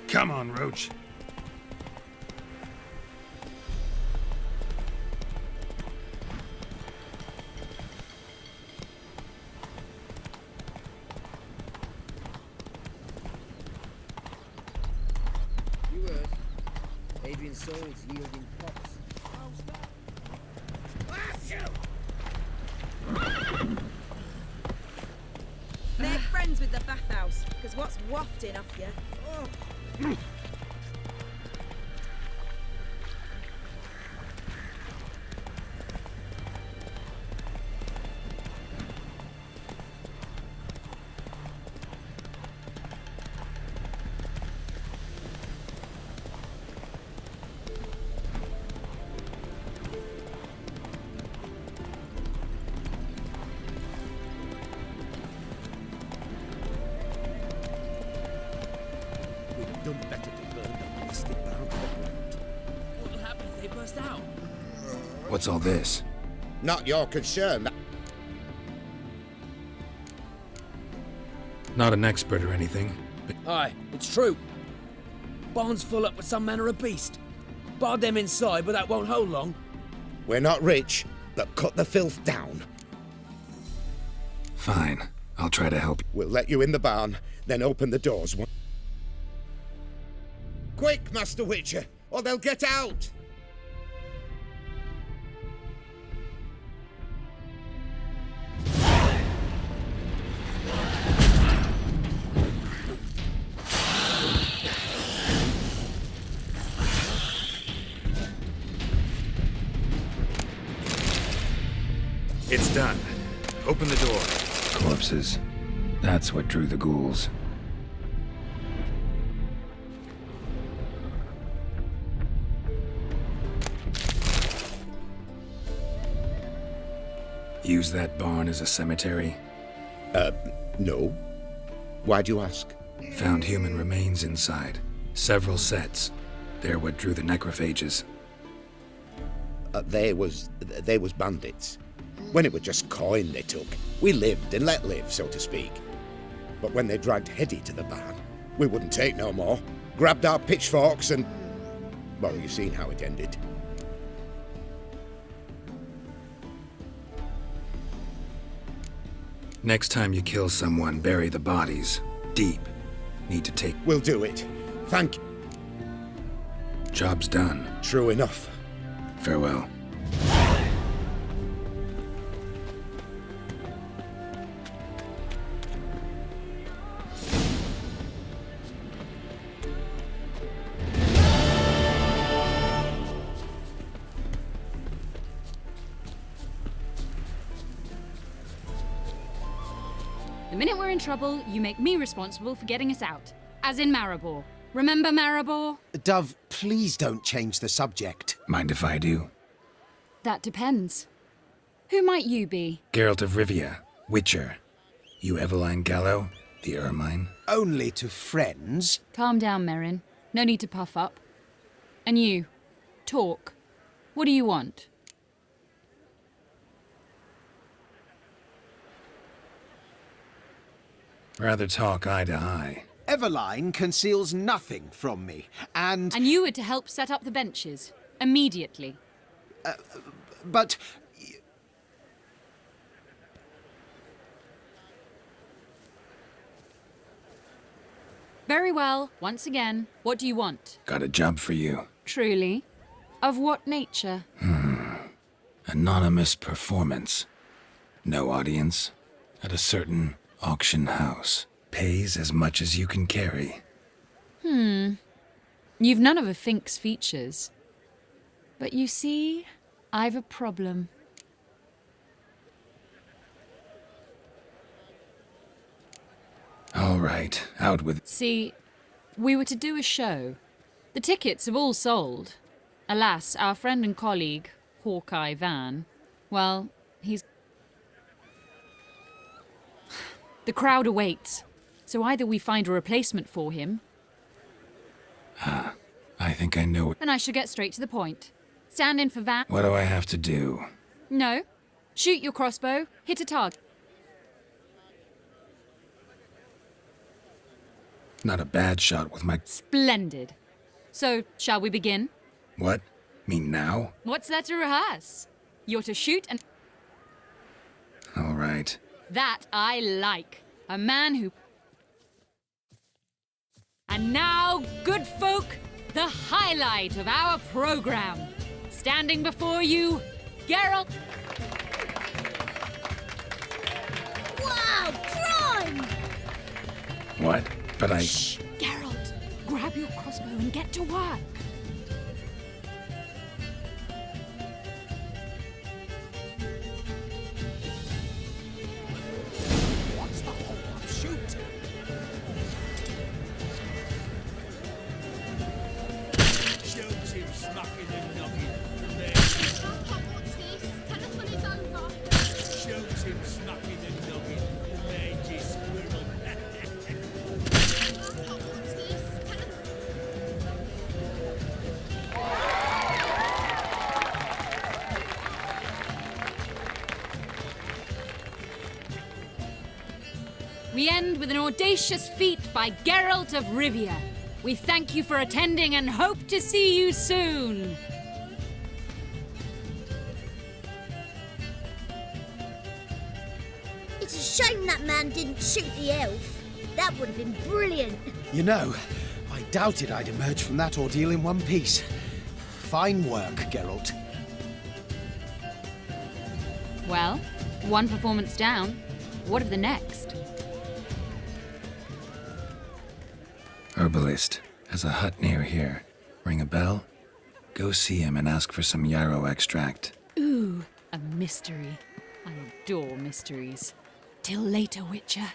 D: Come on, Roach.
S: You heard. Adrian's soul's yielding pops.
O: Make friends with the bathhouse, because what's wafting off you?
R: Done better to burn the plastic barrel to the ground.
S: What'll happen if they burst out?
D: What's all this?
G: Not your concern.
D: Not an expert or anything, but
S: Aye, it's true. Barn's full up with some manner of beast. Bar them inside, but that won't hold long.
G: We're not rich, but cut the filth down.
D: fine. I'll try to help.
G: We'll let you in the barn, then open the doors. Quick, Master Witcher, or they'll get out!
D: It's done. Open the door. Corpses. That's what drew the ghouls. Use that barn as a cemetery?
G: No. Why'd you ask?
D: Found human remains inside. Several sets. They're what drew the necrophages.
G: They was bandits. When it was just coin they took, we lived and let live, so to speak. But when they dragged Hetty to the barn, we wouldn't take no more. Grabbed our pitchforks and... well, you've seen how it ended.
D: Next time you kill someone, bury the bodies. Deep. Need to take...
G: We'll do it. Thank you.
D: Job's done.
G: True enough.
D: Farewell.
T: The minute we're in trouble, you make me responsible for getting us out. As in Maribor. Remember Maribor?
A: Dove, please don't change the subject.
D: Mind if I do?
T: That depends. Who might you be?
D: Geralt of Rivia, Witcher. You Eveline Gallo, the Ermine?
A: Only to friends.
T: Calm down, Merrin. No need to puff up. And you, talk. What do you want?
D: Rather talk eye to eye.
A: Eveline conceals nothing from me, and...
T: And you were to help set up the benches. Immediately.
A: But...
T: Very well. Once again, what do you want?
D: Got a job for you.
T: Truly? Of what nature?
D: Anonymous performance. No audience. At a certain auction house. Pays as much as you can carry.
T: You've none of a Fink's features. But you see, I've a problem.
D: All right, out with...
T: See, we were to do a show. The tickets have all sold. Alas, our friend and colleague, Hawkeye Van, well, he's... The crowd awaits, so either we find a replacement for him...
D: I think I know it.
T: And I shall get straight to the point. Stand in for Van...
D: What do I have to do?
T: No. Shoot your crossbow, hit a target.
D: Not a bad shot with my...
T: Splendid. So, shall we begin?
D: What? Me now?
T: What's there to rehearse? You're to shoot and...
D: All right.
T: That I like. A man who... And now, good folk, the highlight of our program. Standing before you, Geralt...
O: Wow, prime!
D: What? But I...
T: Shh! Geralt, grab your crossbow and get to work.
N: What's the hold up? Shoot!
C: Shoots him smacking and knocking. Shoots him smacking and knocking. The mangy squirrel.
T: We end with an audacious feat by Geralt of Rivia. We thank you for attending and hope to see you soon.
O: It's a shame that man didn't shoot the elf. That would have been brilliant.
A: You know, I doubted I'd emerge from that ordeal in one piece. Fine work, Geralt.
T: Well, one performance down. What of the next?
D: Herbalist has a hut near here. Ring a bell? Go see him and ask for some yarrow extract.
T: Ooh, a mystery. I adore mysteries. Till later, Witcher.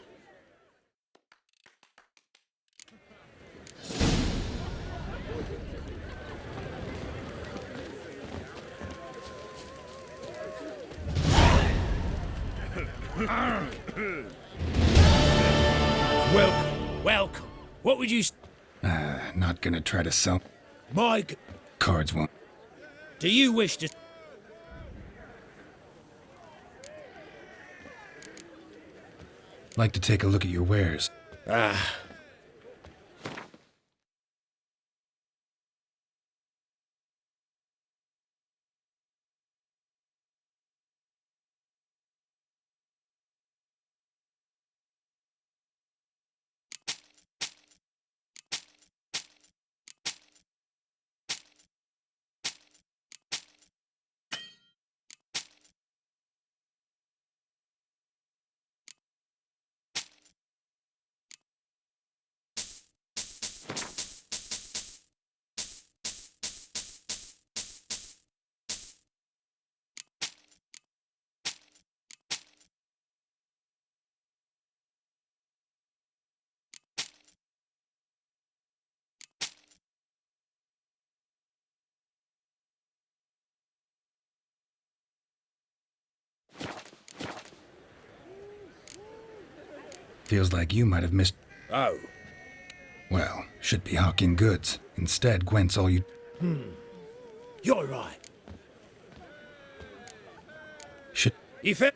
C: Welcome, welcome. What would you...
D: Not gonna try to sell...
C: Mike,
D: Cards won't...
C: do you wish to...
D: Like to take a look at your wares. Feels like you might have missed...
P: Oh.
D: Well, should be hawking goods. Instead, Gwent's all you...
S: You're right.
D: Should...
P: Ethan?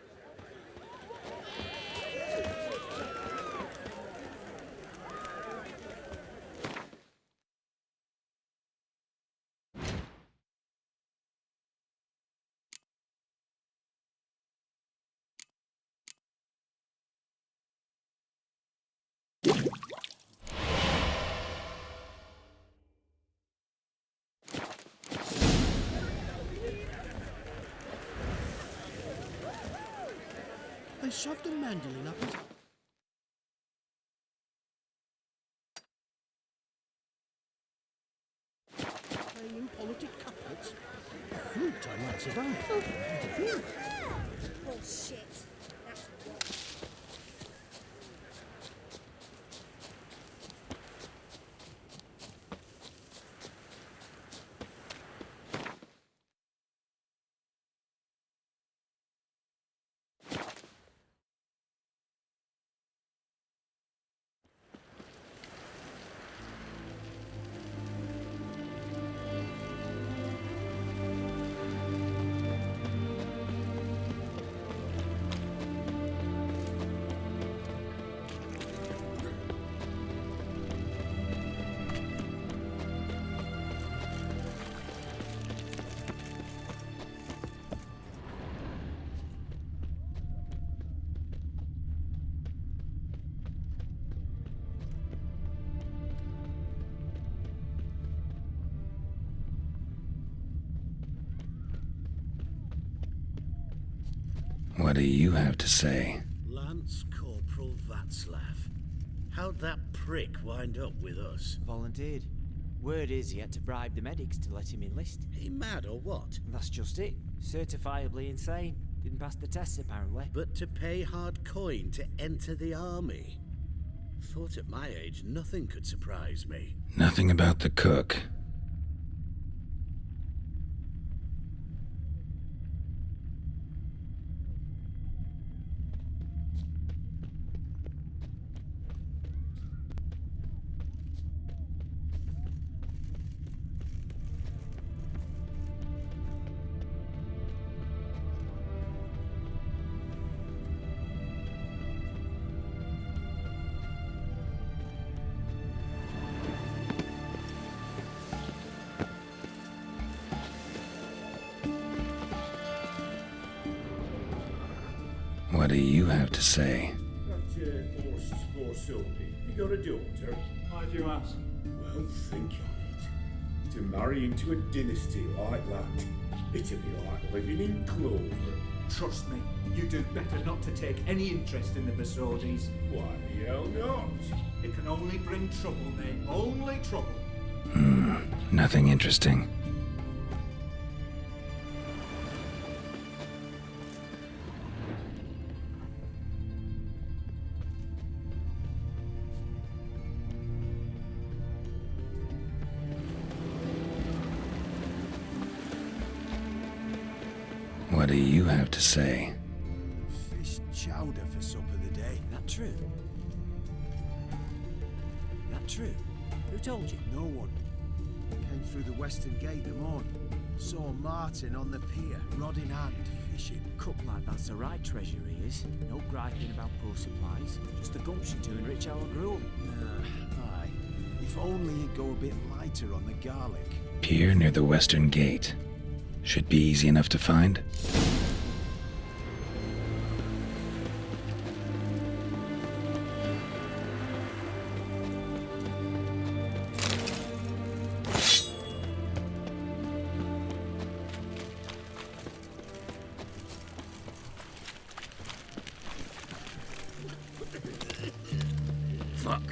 N: They shoved a mandolin up his... Playing politic couplets? A flute I might survive.
O: Bullshit. That's
D: What do you have to say?
L: Lance Corporal Václav. How'd that prick wind up with us?
U: Volunteered. Word is he had to bribe the medics to let him enlist.
L: He mad or what?
U: That's just it. Certifiably insane. Didn't pass the tests apparently.
L: But to pay hard coin to enter the army? Thought at my age nothing could surprise me.
D: Nothing about the cook. What do you have to say?
V: That Borsodi, you got a daughter?
W: Why do you ask?
V: Well, think on it. To marry into a dynasty like that, it'd be like living in clover.
W: Trust me, you do better not to take any interest in the Borsodis.
V: Why the hell not?
W: It can only bring trouble, mate. Only trouble.
D: Nothing interesting. What do you have to say?
A: Fish chowder for supper the day.
U: That true? That true? Who told you?
A: No one. Came through the western gate the morn. Saw Martin on the pier, rod in hand, fishing.
U: Cook lad, that's the right treasure he is. No griping about poor supplies. Just the gumption to enrich our group.
A: Aye. If only he'd go a bit lighter on the garlic.
D: Pier near the western gate. Should be easy enough to find.
U: Fuck.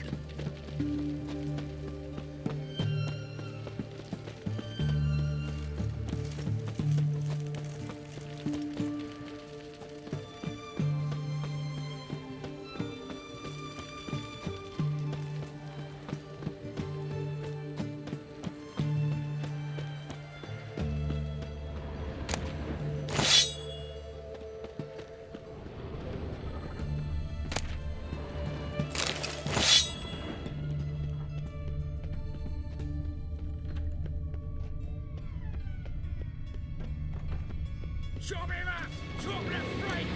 M: Chop him up! Chop him free!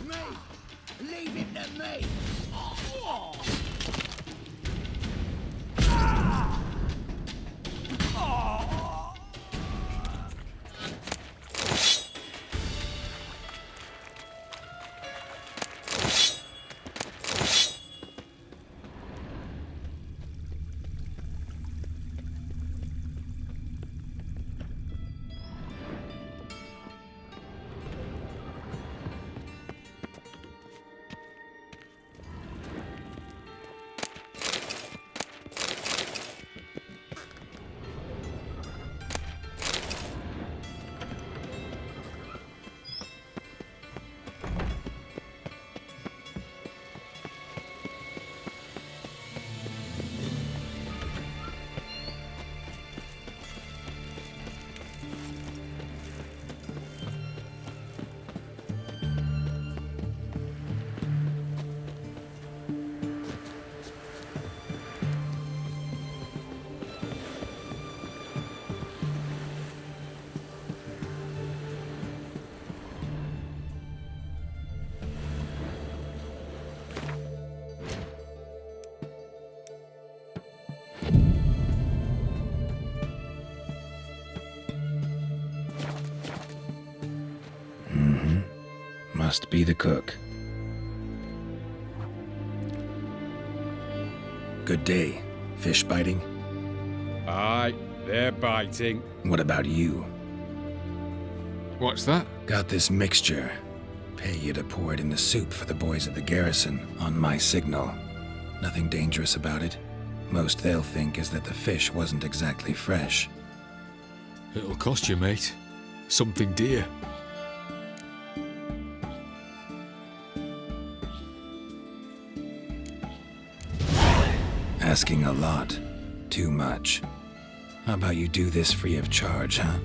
N: Me! Leave him to me!
D: Must be the cook. Good day. Fish biting?
E: Aye, they're biting.
D: What about you?
E: What's that?
D: Got this mixture. Pay you to pour it in the soup for the boys at the garrison, on my signal. Nothing dangerous about it. Most they'll think is that the fish wasn't exactly fresh.
E: It'll cost you, mate. Something dear.
D: Asking a lot. Too much. How about you do this free of charge, huh?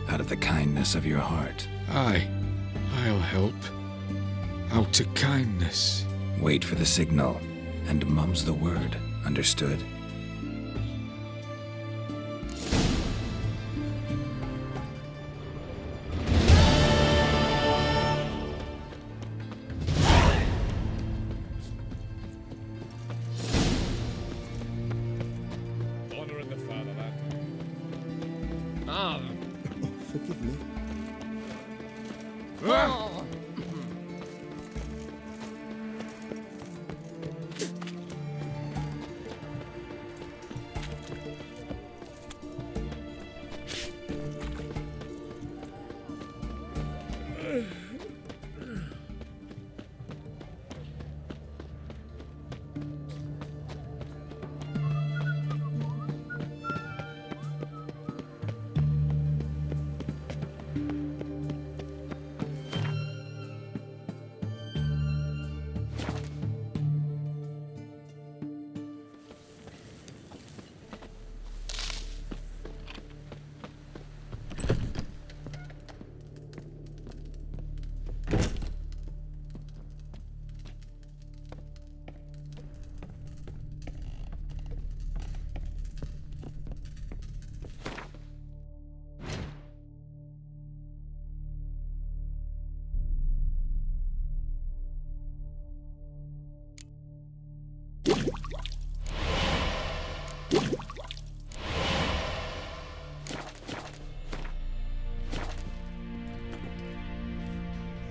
D: Out of the kindness of your heart.
E: Aye, I'll help. Out of kindness.
D: Wait for the signal, and mum's the word. Understood?
E: Honoring the fatherland.
A: Forgive me.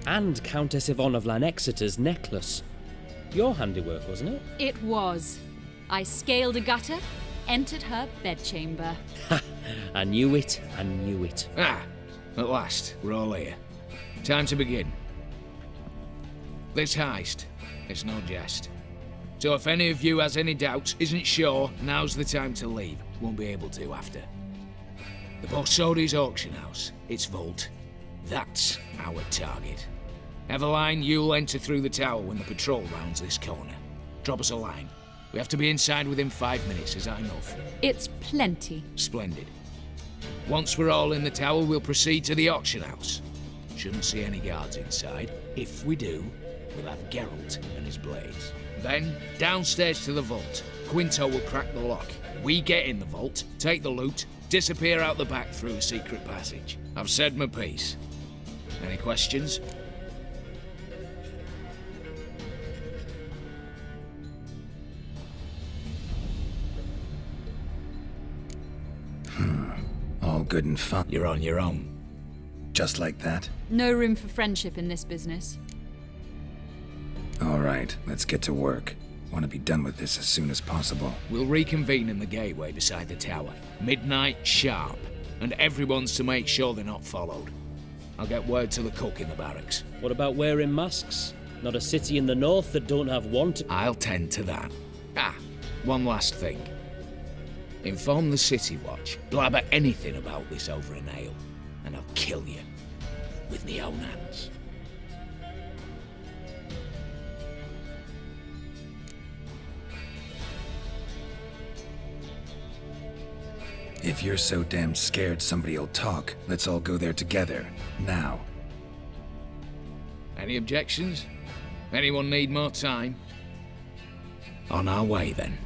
F: And Countess Yvonne of Lanexeter's necklace. Your handiwork, wasn't it?
T: It was. I scaled a gutter, entered her bedchamber.
F: Ha! I knew it, I knew it.
M: Ah, at last, we're all here. Time to begin. This heist, it's no jest. So if any of you has any doubts, isn't sure, now's the time to leave. Won't be able to after. The Borsodi's auction house, its vault. That's our target. Eveline, you'll enter through the tower when the patrol rounds this corner. Drop us a line. We have to be inside within 5 minutes, is that enough?
T: It's plenty.
M: Splendid. Once we're all in the tower, we'll proceed to the auction house. Shouldn't see any guards inside. If we do, we'll have Geralt and his blades. Then, downstairs to the vault. Quinto will crack the lock. We get in the vault, take the loot, Disappear out the back through a secret passage. I've said my piece. Any questions?
D: All good and fun.
M: You're on your own.
D: Just like that?
T: No room for friendship in this business.
D: All right, let's get to work. Want to be done with this as soon as possible.
M: We'll reconvene in the gateway beside the tower. Midnight sharp. And everyone's to make sure they're not followed. I'll get word to the cook in the barracks.
F: What about wearing masks? Not a city in the north that don't have one to...
M: I'll tend to that. One last thing. Inform the City Watch. Blabber anything about this over an ale, and I'll kill you. With me own hands.
D: If you're so damn scared somebody'll talk, let's all go there together. Now.
M: Any objections? Anyone need more time? On our way, then.